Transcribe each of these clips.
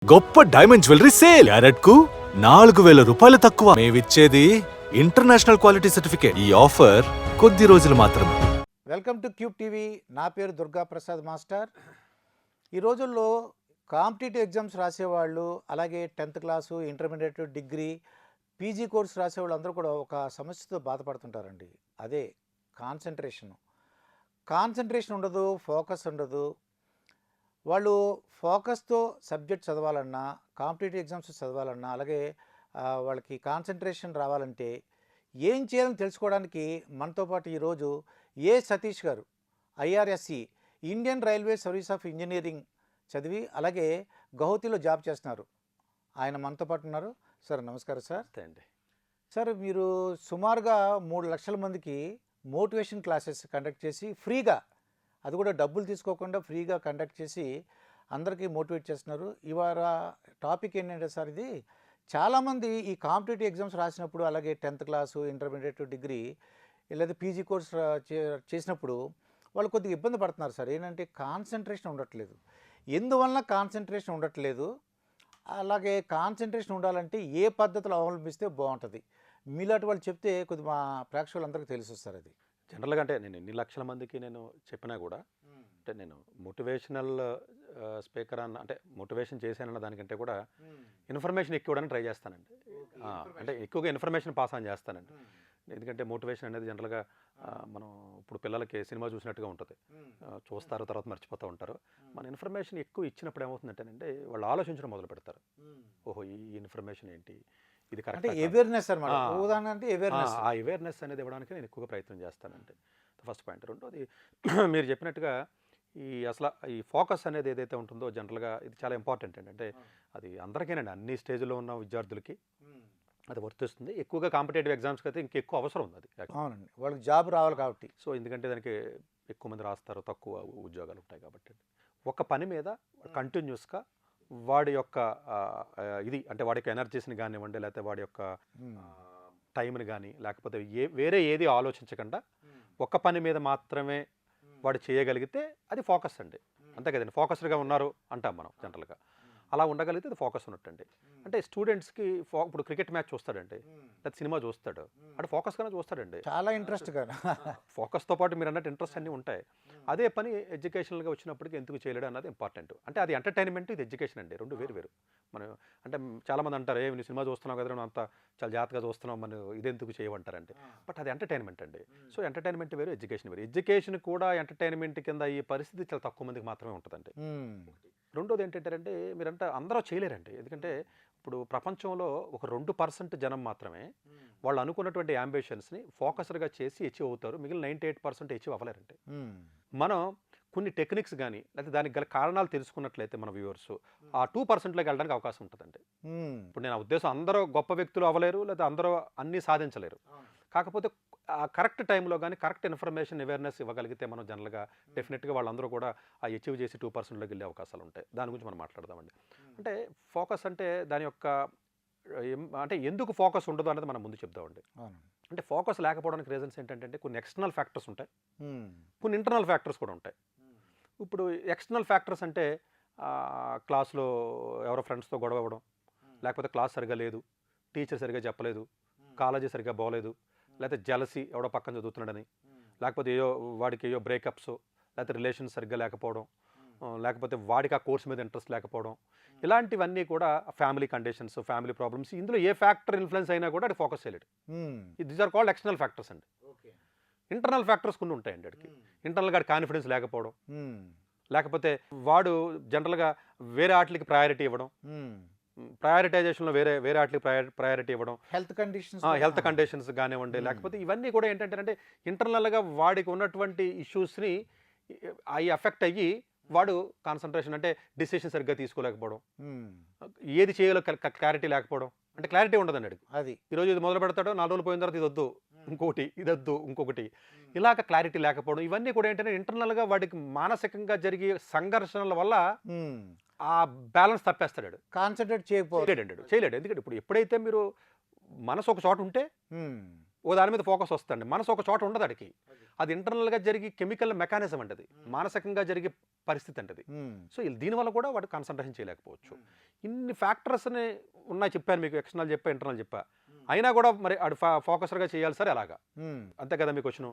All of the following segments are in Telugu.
గొప్ప డైమండ్ జ్యువెలరీ సేల్ క్యారెట్ కు 4000 రూపాయలు తక్కువ. మేమిచ్చేది ఇంటర్నేషనల్ క్వాలిటీ సర్టిఫికేట్. ఈ ఆఫర్ కొద్ది రోజులు మాత్రమే. Welcome to cube TV. నా పేరు దుర్గా ప్రసాద్ మాస్టర్. ఈ రోజుల్లో కాంపిటేటివ్ ఎగ్జామ్స్ రాసేవాళ్ళు, అలాగే 10th class, intermediate, degree, PG course రాసేవాళ్ళు అందరూ కూడా ఒక సమస్యతో బాధపడుతుంటారండి. అదే కాన్సన్ట్రేషన్ ఉండదు, ఫోకస్ ఉండదు. వాళ్ళు ఫోకస్తో సబ్జెక్ట్ చదవాలన్నా, కాంపిటేటివ్ ఎగ్జామ్స్ చదవాలన్నా, అలాగే వాళ్ళకి కాన్సన్ట్రేషన్ రావాలంటే ఏం చేయాలని తెలుసుకోవడానికి మనతో పాటు ఈరోజు సతీష్ గారు, IRSC Indian railway service of engineering చదివి అలాగే గౌహతిలో జాబ్ చేస్తున్నారు. ఆయన మనతో పాటు ఉన్నారు. సార్ నమస్కారం సార్. అండి సార్, మీరు సుమారుగా 3 లక్షల మందికి మోటివేషన్ క్లాసెస్ కండక్ట్ చేసి ఫ్రీగా, అది కూడా డబ్బులు తీసుకోకుండా ఫ్రీగా కండక్ట్ చేసి అందరికీ మోటివేట్ చేస్తున్నారు. ఇవాళ టాపిక్ ఏంటంటే సార్, ఇది చాలామంది ఈ కాంపిటేటివ్ ఎగ్జామ్స్ రాసినప్పుడు, అలాగే 10th క్లాసు, ఇంటర్మీడియట్, డిగ్రీ లేదా పీజీ కోర్స్ చేసినప్పుడు వాళ్ళు కొద్దిగా ఇబ్బంది పడుతున్నారు సార్. ఏంటంటే కాన్సన్ట్రేషన్ ఉండట్లేదు. ఎందువలన కాన్సన్ట్రేషన్ ఉండట్లేదు, అలాగే కాన్సన్ట్రేషన్ ఉండాలంటే ఏ పద్ధతులు అవలంబిస్తే బాగుంటుంది, మీలాంటి వాళ్ళు చెప్తే కొద్ది మా ప్రేక్షకులందరికీ తెలిసి వస్తారు. అది జనరల్గా అంటే నేను ఎన్ని లక్షల మందికి నేను చెప్పినా కూడా, అంటే నేను మోటివేషనల్ స్పీకర్ అన్న, అంటే మోటివేషన్ చేశానన్న దానికంటే కూడా ఇన్ఫర్మేషన్ ఎక్కువ ఇవ్వడానికి ట్రై చేస్తానండి. అంటే ఎక్కువగా ఇన్ఫర్మేషన్ పాస్ ఆన్ చేస్తానండి. ఎందుకంటే మోటివేషన్ అనేది జనరల్గా మనం ఇప్పుడు పిల్లలకి సినిమా చూసినట్టుగా ఉంటుంది, చూస్తారు తర్వాత మర్చిపోతూ ఉంటారు. మన ఇన్ఫర్మేషన్ ఎక్కువ ఇచ్చినప్పుడు ఏమవుతుందంటేనంటే వాళ్ళు ఆలోచించడం మొదలు పెడతారు. ఓహో, ఈ ఇన్ఫర్మేషన్ ఏంటి, ఇది కరెక్ట్, అవేర్నెస్ అన్నమాట. ఉదాహరణ అంటే అవేర్నెస్. ఆ అవేర్నెస్ అనేది ఇవ్వడానికి నేను ఎక్కువగా ప్రయత్నం చేస్తానంటే ఫస్ట్ పాయింట్. రెండోది మీరు చెప్పినట్టుగా అసలు ఈ ఫోకస్ అనేది ఏదైతే ఉంటుందో జనరల్గా ఇది చాలా ఇంపార్టెంట్ అండి. అంటే అది అందరికీనండి, అన్ని స్టేజ్లో ఉన్న విద్యార్థులకి అది వర్తిస్తుంది. ఎక్కువగా కాంపిటేటివ్ ఎగ్జామ్స్కి అయితే ఇంకెక్కువ అవసరం ఉంది అది. అవునండి, వాళ్ళకి జాబ్ రావాలి కాబట్టి. సో ఎందుకంటే దానికి ఎక్కువ మంది రాస్తారు, తక్కువ ఉద్యోగాలు ఉంటాయి కాబట్టి. ఒక పని మీద కంటిన్యూస్గా వాడి యొక్క ఇది అంటే వాడి యొక్క ఎనర్జీస్ని కానివ్వండి, లేకపోతే వాడి యొక్క టైంని కానీ, లేకపోతే వేరే ఏది ఆలోచించకుండా ఒక్క పని మీద మాత్రమే వాడు చేయగలిగితే అది ఫోకస్ అండి. అంతే కదండి, ఫోకస్డ్గా ఉన్నారు అంటాం మనం జనరల్గా. అలా ఉండగలిగితే అది ఫోకస్ ఉన్నట్టండి. అంటే స్టూడెంట్స్కి ఇప్పుడు క్రికెట్ మ్యాచ్ చూస్తాడండి, లేదా సినిమా చూస్తాడు, అంటే ఫోకస్గానే చూస్తాడండి, చాలా ఇంట్రెస్ట్గా. ఫోకస్తో పాటు మీరు అన్నట్టు ఇంట్రెస్ట్ అన్నీ ఉంటాయి. అదే పని ఎడ్యుకేషనల్గా వచ్చినప్పటికీ ఎందుకు చేయలేడు అన్నది ఇంపార్టెంట్. అంటే అది ఎంటర్టైన్మెంట్, ఇది ఎడ్యుకేషన్ అండి, రెండు వేరు వేరు. మనం అంటే చాలామంది అంటారు, నువ్వు సినిమా చూస్తున్నావు కదా, నువ్వు అంత చాలా జాగ్రత్తగా చూస్తున్నావు, మనం ఇదెందుకు చేయమంటారంటే, బట్ అది ఎంటర్టైన్మెంట్ అండి. సో ఎంటర్టైన్మెంట్ వేరు, ఎడ్యుకేషన్ వేరు. ఎడ్యుకేషన్ కూడా ఎంటర్టైన్మెంట్ కింద ఈ పరిస్థితి చాలా తక్కువ మందికి మాత్రమే ఉంటుందండి. రెండోది ఏంటంటే మీరంటే అందరూ చేయలేరండి. ఎందుకంటే ఇప్పుడు ప్రపంచంలో ఒక 2% జనం మాత్రమే వాళ్ళు అనుకున్నటువంటి అంబిషన్స్ని ఫోకస్డ్గా చేసి అచీవ్ అవుతారు. మిగిలిన 98% అచీవ్ అవ్వలేరండి. మనం కొన్ని టెక్నిక్స్ కానీ లేకపోతే దానికి గల కారణాలు తెలుసుకున్నట్లయితే మన వ్యూవర్స్ ఆ 2%లోకి వెళ్ళడానికి అవకాశం ఉంటుందండి. ఇప్పుడు నేను ఉద్దేశం అందరూ గొప్ప వ్యక్తులు అవ్వలేరు, లేదా అందరూ అన్నీ సాధించలేరు. కాకపోతే ఆ కరెక్ట్ టైంలో కానీ కరెక్ట్ ఇన్ఫర్మేషన్ అవేర్నెస్ ఇవ్వగలిగితే మనం జనరల్గా డెఫినెట్గా వాళ్ళందరూ కూడా ఆ అచీవ్ చేసి 2%లోకి వెళ్ళే అవకాశాలు ఉంటాయి. దాని గురించి మనం మాట్లాడదామండి. అంటే ఫోకస్ అంటే దాని యొక్క అంటే ఎందుకు ఫోకస్ ఉండదు అనేది మనం ముందు చెప్దామండి. అంటే ఫోకస్ లేకపోవడానికి రీజన్స్ ఏంటంటే కొన్ని ఎక్స్టర్నల్ ఫ్యాక్టర్స్ ఉంటాయి, కొన్ని ఇంటర్నల్ ఫ్యాక్టర్స్ కూడా ఉంటాయి. ఇప్పుడు ఎక్స్టర్నల్ ఫ్యాక్టర్స్ అంటే క్లాస్లో ఎవరో ఫ్రెండ్స్తో గొడవ అవ్వడం, లేకపోతే క్లాస్ సరిగా లేదు, టీచర్ సరిగా చెప్పలేదు, కాలేజీ సరిగా బాగోలేదు, లేకపోతే జలసీ ఎవడో పక్కన చదువుతున్నాడని, లేకపోతే వాడికి బ్రేకప్స్, లేకపోతే రిలేషన్స్ సరిగ్గా లేకపోవడం, లేకపోతే వాడికి ఆ కోర్స్ మీద ఇంట్రెస్ట్ లేకపోవడం, ఇలాంటివన్నీ కూడా ఫ్యామిలీ కండిషన్స్, ఫ్యామిలీ ప్రాబ్లమ్స్, ఇందులో ఏ ఫ్యాక్టర్ ఇన్ఫ్లుయెన్స్ అయినా కూడా అది ఫోకస్ చేయలేడు. These are called external factors అండి. ఇంటర్నల్ ఫ్యాక్టర్స్ కొన్ని ఉంటాయండి. వాడికి ఇంటర్నల్గా కాన్ఫిడెన్స్ లేకపోవడం, లేకపోతే వాడు జనరల్గా వేరే వాటికి ప్రయారిటీ ఇవ్వడం, ప్రయారిటైజేషన్లో వేరే వాటికి ప్రయారిటీ ఇవ్వడం, హెల్త్ కండిషన్స్ కానివ్వండి, లేకపోతే ఇవన్నీ కూడా ఏంటంటే ఇంటర్నల్గా వాడికి ఉన్నటువంటి ఇష్యూస్ని అవి ఎఫెక్ట్ అయ్యి వాడు కాన్సన్ట్రేషన్ అంటే డిసిషన్ సరిగ్గా తీసుకోలేకపోవడం, ఏది చేయాలో క్లారిటీ లేకపోవడం, అంటే క్లారిటీ ఉండదండి అడిగి. అది ఈరోజు ఇది మొదలు పెడతాడో 4 రోజులు పోయిన తర్వాత ఇది వద్దు ఇంకొకటి, ఇది వద్దు ఇంకొకటి, ఇలాగ క్లారిటీ లేకపోవడం, ఇవన్నీ కూడా ఏంటంటే ఇంటర్నల్గా వాడికి మానసికంగా జరిగే సంఘర్షణల వల్ల ఆ బ్యాలెన్స్ తప్పేస్తాడు, కాన్సన్ట్రేట్ చేయలేడు. ఎందుకంటే ఇప్పుడు ఎప్పుడైతే మీరు మనసు ఒక చోట ఉంటే ఓ దాని మీద ఫోకస్ వస్తుంది, మనసు ఒక చోట ఉండదు అడికి. అది ఇంటర్నల్గా జరిగే కెమికల్ మెకానిజం అంటే, అది మానసికంగా జరిగే పరిస్థితి అంటే అది. సో దీనివల్ల కూడా వాడు కాన్సన్ట్రేషన్ చేయలేకపోవచ్చు. ఇన్ని ఫ్యాక్టర్స్ని ఉన్నాయి చెప్పాను మీకు, ఎక్స్టర్నల్ చెప్పా ఇంటర్నల్ చెప్పా, అయినా కూడా మరి ఆడు ఫోకస్డ్గా చేయాలి సార్ ఎలాగా, అంతే కదా మీకు క్వశ్చన్.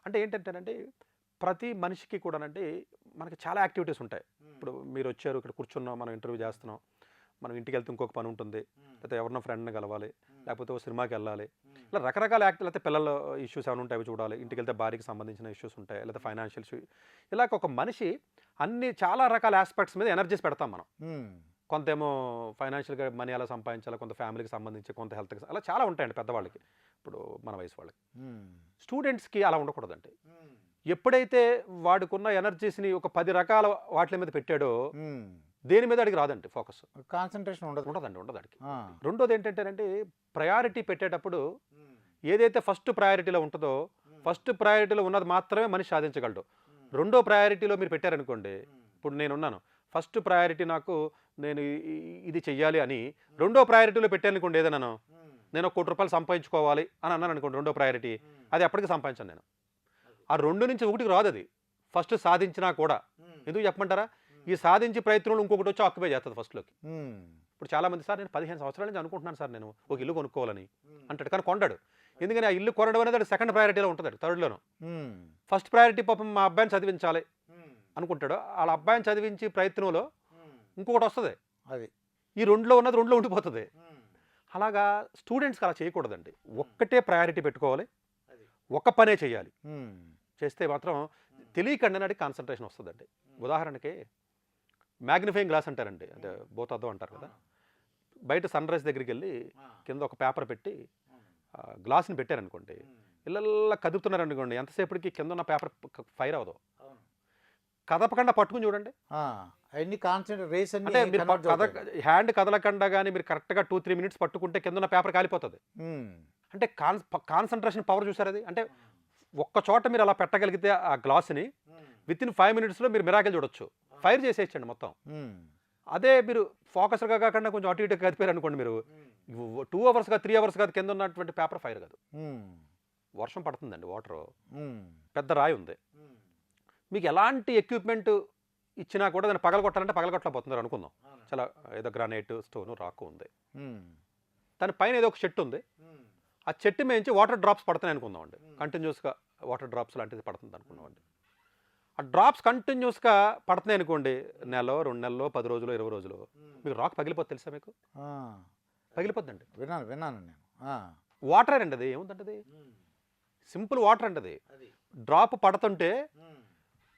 అంటే ఏంటంటేనంటే ప్రతి మనిషికి కూడానంటే మనకి చాలా యాక్టివిటీస్ ఉంటాయి. ఇప్పుడు మీరు వచ్చారు ఇక్కడ కూర్చున్నాం, మనం ఇంటర్వ్యూ చేస్తున్నాం, మనం ఇంటికి వెళ్తే ఇంకొక పని ఉంటుంది, లేకపోతే ఎవరినో ఫ్రెండ్ని కలవాలి, లేకపోతే ఒక సినిమాకి వెళ్ళాలి, ఇలా రకరకాల లేకపోతే పిల్లల ఇష్యూస్ ఏమైనా ఉంటాయి అవి చూడాలి, ఇంటికి వెళ్తే భార్యకి సంబంధించిన ఇష్యూస్ ఉంటాయి, లేకపోతే ఫైనాన్షియల్ ఇష్యూ, ఇలాగ ఒక మనిషి అన్ని చాలా రకాల ఆస్పెక్ట్స్ మీద ఎనర్జీస్ పెడతాం మనం. కొంతేమో ఫైనాన్షియల్గా మనీ ఎలా సంపాదించాలి, కొంత ఫ్యామిలీకి సంబంధించి, కొంత హెల్త్కి, అలా చాలా ఉంటాయండి పెద్దవాళ్ళకి, ఇప్పుడు మన వయసు వాళ్ళకి. స్టూడెంట్స్కి అలా ఉండకూడదండి. ఎప్పుడైతే వాడుకున్న ఎనర్జీస్ని ఒక 10 రకాల వాటి మీద పెట్టాడో దేని మీద అడిగి రాదండి ఫోకస్, కాన్సన్ట్రేషన్ ఉండదండి అడిగి. రెండోది ఏంటంటే ప్రయారిటీ పెట్టేటప్పుడు ఏదైతే ఫస్ట్ ప్రయారిటీలో ఉంటుందో ఫస్ట్ ప్రయారిటీలో ఉన్నది మాత్రమే మనిషి సాధించగలడు. రెండో ప్రయారిటీలో మీరు పెట్టారనుకోండి, ఇప్పుడు నేనున్నాను, ఫస్ట్ ప్రయారిటీ నాకు నేను ఇది చెయ్యాలి అని రెండో ప్రయారిటీలో పెట్టాను అనుకోండి, ఏదైనా నేను 1 కోటి రూపాయలు సంపాదించుకోవాలి అని అన్నాను అనుకోండి, రెండో ప్రయారిటీ, అది ఎప్పటికీ సంపాదించాను నేను. ఆ 2 నుంచి 1కి రాదు అది, ఫస్ట్ సాధించినా కూడా. ఎందుకు చెప్పమంటారా, ఈ సాధించే ప్రయత్నంలో ఇంకొకటి వచ్చి ఆక్యుపై చేస్తుంది ఫస్ట్లోకి. ఇప్పుడు చాలామంది సార్ నేను 15 సంవత్సరాల నుంచి అనుకుంటున్నాను సార్ నేను ఒక ఇల్లు కొనుక్కోవాలని అంటాడు, కానీ కొండాడు. ఎందుకని ఆ ఇల్లు కొనడం అనేది సెకండ్ ప్రయారిటీలో ఉంటుంది, థర్డ్లోను. ఫస్ట్ ప్రయారిటీ పాపం మా అబ్బాయిని చదివించాలి అనుకుంటాడు, వాళ్ళ అబ్బాయిని చదివించి ప్రయత్నంలో ఇంకొకటి వస్తుంది, అది ఈ 2లో ఉన్నది 2లో ఉండిపోతుంది. అలాగా స్టూడెంట్స్కి అలా చేయకూడదండి, ఒక్కటే ప్రయారిటీ పెట్టుకోవాలి, ఒక్క పనే చేయాలి. చేస్తే మాత్రం తెలియకండి కాన్సన్ట్రేషన్ వస్తుందండి. ఉదాహరణకి మ్యాగ్నిఫైయింగ్ గ్లాస్ అంటారండి, అంటే భూతద్దం అంటారు కదా, బయట సన్ రైజ్ దగ్గరికి వెళ్ళి కింద ఒక పేపర్ పెట్టి గ్లాస్ని పెట్టారనుకోండి, ఇళ్ళల్లా కదుపుతున్నారనుకోండి, ఎంతసేపటికి కింద ఉన్న పేపర్ ఫైర్ అవ్వదు. కదపకుండా పట్టుకుని చూడండి, అంటే మీరు హ్యాండ్ కదలకుండా కానీ మీరు కరెక్ట్గా 2-3 మినిట్స్ పట్టుకుంటే కింద ఉన్న పేపర్ కాలిపోతుంది. అంటే కాన్సన్ట్రేషన్ పవర్ చూసారు అది. అంటే ఒక్క చోట మీరు అలా పెట్టగలిగితే ఆ గ్లాస్ని విత్ ఇన్ 5 మినిట్స్లో మీరు మిరాకిల్ చూడొచ్చు, ఫైర్ చేసేయచ్చండి మొత్తం. అదే మీరు ఫోకస్గా కాకుండా కొంచెం అటు ఇటు కదిపారు అనుకోండి, మీరు 2 అవర్స్ కాదు 3 అవర్స్ కాదు కింద ఉన్నటువంటి పేపర్ ఫైర్ కాదు. వర్షం పడుతుందండి, వాటర్ పెద్ద రాయి ఉంది, మీకు ఎలాంటి ఎక్విప్మెంట్ ఇచ్చినా కూడా దాన్ని పగలగొట్టాలంటే పగలగొట్టలేకపోతున్నారు అనుకుందాం. చాలా ఏదో గ్రానైట్ స్టోను రాకు ఉంది, దాని పైన ఏదో ఒక చెట్టు ఉంది, ఆ చెట్టు మేంచి వాటర్ డ్రాప్స్ పడుతున్నాయి అనుకుందాం అండి, కంటిన్యూస్గా వాటర్ డ్రాప్స్ లాంటిది పడుతుంది అనుకున్నామండి. ఆ డ్రాప్స్ కంటిన్యూస్గా పడుతున్నాయి అనుకోండి, నెల 2 నెలలు 10 రోజులు 20 రోజులు, మీకు రాక్ పగిలిపోతుంది తెలుసా మీకు, పగిలిపోద్దండి. విన్నాను నేను. వాటర్ అండి, అది ఏముందంటే అది సింపుల్ వాటర్ అండి, అది డ్రాప్ పడుతుంటే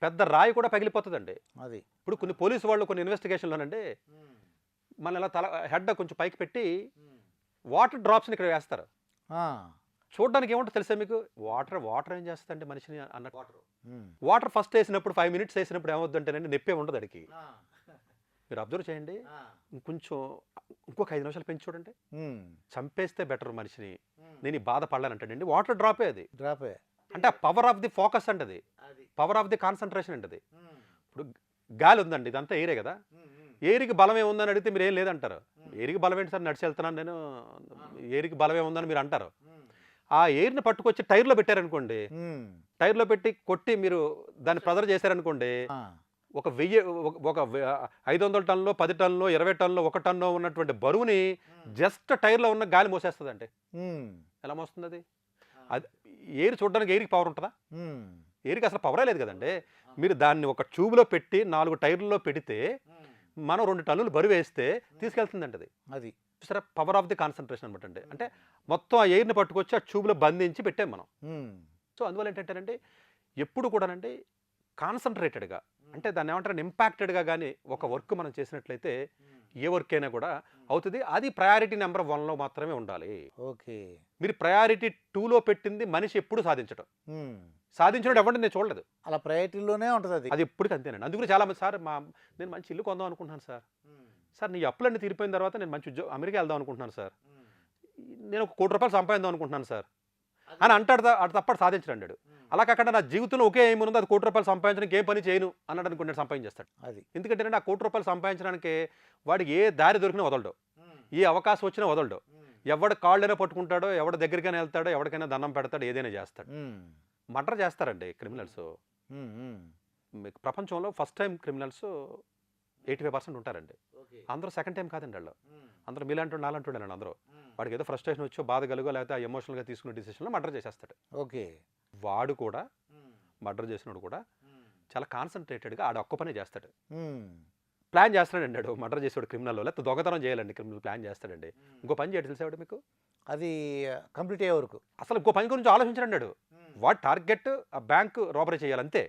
పెద్ద రాయి కూడా పగిలిపోతుందండి. అది ఇప్పుడు కొన్ని పోలీసు వాళ్ళు కొన్ని ఇన్వెస్టిగేషన్లోనండి మన ఇలా తల హెడ్ కొంచెం పైకి పెట్టి వాటర్ డ్రాప్స్ని ఇక్కడ వేస్తారు, చూడడానికి ఏముంటుంది తెలుసా మీకు, వాటర్ ఏం చేస్తుందంటే మనిషిని అన్నట్టు. వాటర్ ఫస్ట్ వేసినప్పుడు 5 మినిట్స్ వేసినప్పుడు ఏమవుతుందంటేనండి నొప్పే ఉండదు అడికి. మీరు అబ్జర్వ్ చేయండి, ఇంకొంచెం ఇంకొక 5 నిమిషాలు పెంచి చూడండి, చంపేస్తే బెటర్ మనిషిని, నేను ఈ బాధ పడలేనంటాడండి. వాటర్ డ్రాపే అది, డ్రాపే అంటే పవర్ ఆఫ్ ది ఫోకస్ అంటే అది, పవర్ ఆఫ్ ది కాన్సన్ట్రేషన్ అంటే అది. ఇప్పుడు గాలి ఉందండి, ఇదంతా ఎయిరే కదా, ఎయిర్కి బలం ఏముందని అడిగితే మీరు ఏం లేదంటారు. ఎయిర్కి బలం ఏంటి సార్, నడిచి వెళ్తున్నాను నేను, ఎయిర్కి బలం ఏముందని మీరు అంటారు. ఆ ఎయిర్ని పట్టుకొచ్చి టైర్లో పెట్టారనుకోండి, టైర్లో పెట్టి కొట్టి మీరు దాన్ని ప్రెజర్ చేశారనుకోండి, ఒక 500 టన్నులో 10 టన్నులో 20 టన్నులో 1 టన్ను ఉన్నటువంటి బరువుని జస్ట్ టైర్లో ఉన్న గాలి మోసేస్తుందండి. ఎలా మోస్తుంది అది? అది ఎయిర్ చూడడానికి ఎయిర్కి పవర్ ఉంటుందా? ఎయిర్కి అసలు పవరే లేదు కదండి. మీరు దాన్ని ఒక ట్యూబ్లో పెట్టి 4 టైర్లలో పెడితే మనం 2 టన్నులు బరువు వేస్తే తీసుకెళ్తుందండి అది. అది చూసారా, పవర్ ఆఫ్ ది కాన్సన్ట్రేషన్ అనమాట అండి. అంటే మొత్తం ఆ ఎయిర్ని పట్టుకొచ్చి ఆ ట్యూబ్లో బంధించి పెట్టాం మనం. సో అందువల్ల ఏంటంటేనండి ఎప్పుడు కూడానండి కాన్సన్ట్రేటెడ్గా, అంటే దాన్ని ఏమంటారు ఇంపాక్టెడ్గా కానీ ఒక వర్క్ మనం చేసినట్లయితే ఏ వర్క్ అయినా కూడా అవుతుంది. అది ప్రయారిటీ నెంబర్ 1లో మాత్రమే ఉండాలి. ఓకే, మీరు ప్రయారిటీ 2లో పెట్టింది మనిషి ఎప్పుడు సాధించడం, సాధించడం ఎవరిని నేను చూడలేదు, అలా ప్రయారిటీలోనే ఉంటుంది అది, అది ఎప్పటికీ అంతేనండి. అందుకని చాలా మంది సార్ నేను మంచి ఇల్లు కొందాం అనుకుంటున్నాను సార్, సార్ నీ అప్పులన్నీ తీరిపోయిన తర్వాత నేను మంచి అమెరికా వెళ్దాం అనుకుంటున్నాను సార్, నేను 1 కోటి రూపాయలు సంపాదిద్దాం అనుకుంటున్నాను సార్ అని అంటాడు. అటు తప్పడు సాధించడు. అలా కాకుండా నా జీవితంలో ఒకే ఏమి ఉన్నది, అది 1 కోటి రూపాయలు సంపాదించడానికి ఏం పని చేయను అన్నాడు అనుకుంటే సంపాదించేస్తాడు. అది ఎందుకంటే ఆ 1 కోటి రూపాయలు సంపాదించడానికి వాడికి ఏ దారి దొరికినా వదలడు, ఏ అవకాశం వచ్చినా వదలడు, ఎవడ కాళ్ళైనా పట్టుకుంటాడో, ఎవడ దగ్గరికైనా వెళ్తాడో, ఎవరికైనా దండం పెడతాడు, ఏదైనా చేస్తాడు. మర్డర్ చేస్తారండి క్రిమినల్స్, మీకు ప్రపంచంలో ఫస్ట్ టైం క్రిమినల్స్ 85% ఉంటారండి. అందరూ సెకండ్ టైం కాదండి వాళ్ళు. అందరూ మీలాంటి నాలంటుండేనండి అందరూ. వాడికి ఏదో ఫ్రస్ట్రేషన్ వచ్చో బాధ కలుగో లేకపోతే ఎమోషనల్గా తీసుకునే డిసిషన్లో మర్డర్ చేసేస్తాడు. ఓకే. వాడు కూడా మర్డర్ చేసినోడు కూడా చాలా కాన్సన్ట్రేటెడ్గా ఆడ ఒక్క పనే చేస్తాడు. ప్లాన్ చేస్తాడండి ఆడు మర్డర్ చేసేవాడు క్రిమినల్, లేకపోతే దొంగతనం చేయాలండి క్రిమినల్ ప్లాన్ చేస్తాడండి. ఇంకో పని చేయడు తెలిసేవాడు మీకు, అది కంప్లీట్ అయ్యే వరకు అసలు ఇంకో పని గురించి ఆలోచించండి వాడు. వాడు టార్గెట్ ఆ బ్యాంక్ రాబరీ చేయాలంతే.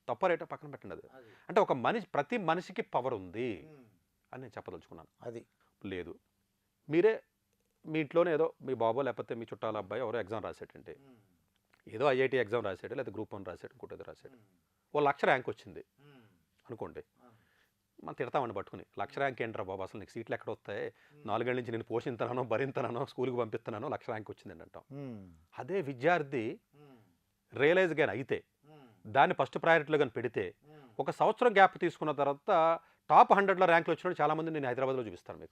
తప్ప రేటో పక్కన పెట్టండి అది. అంటే ఒక మనిషి, ప్రతి మనిషికి పవర్ ఉంది అని నేను చెప్పదలుచుకున్నాను. అది లేదు మీరే మీ ఇంట్లోనే ఏదో మీ బాబో లేకపోతే మీ చుట్టాల అబ్బాయి ఎవరో ఎగ్జామ్ రాసేటండి, ఏదో ఐఐటి ఎగ్జామ్ రాసాడు లేదా గ్రూప్ 1 రాసాడు ఇంకోటి ఏదో రాసాడు, ఓ 1,00,000 ర్యాంక్ వచ్చింది అనుకోండి. మనం తిడతామండి పట్టుకుని, 1,00,000 ర్యాంక్ ఏంట్రా బాబు, అసలు నీకు సీట్లు ఎక్కడ వస్తాయి, 4 ఏళ్ళ నుంచి నేను పోషిస్తున్నానో భరింతున్నానో స్కూల్కి పంపిస్తున్నానో 1,00,000 ర్యాంక్ వచ్చిందండి అంటాం. అదే విద్యార్థి రియలైజ్ కానీ అయితే దాన్ని ఫస్ట్ ప్రయారిటీలో కానీ పెడితే 1 సంవత్సరం గ్యాప్ తీసుకున్న తర్వాత టాప్ 100లో ర్యాంకులు వచ్చినప్పుడు చాలామంది నేను హైదరాబాద్లో చూపిస్తాను మీకు.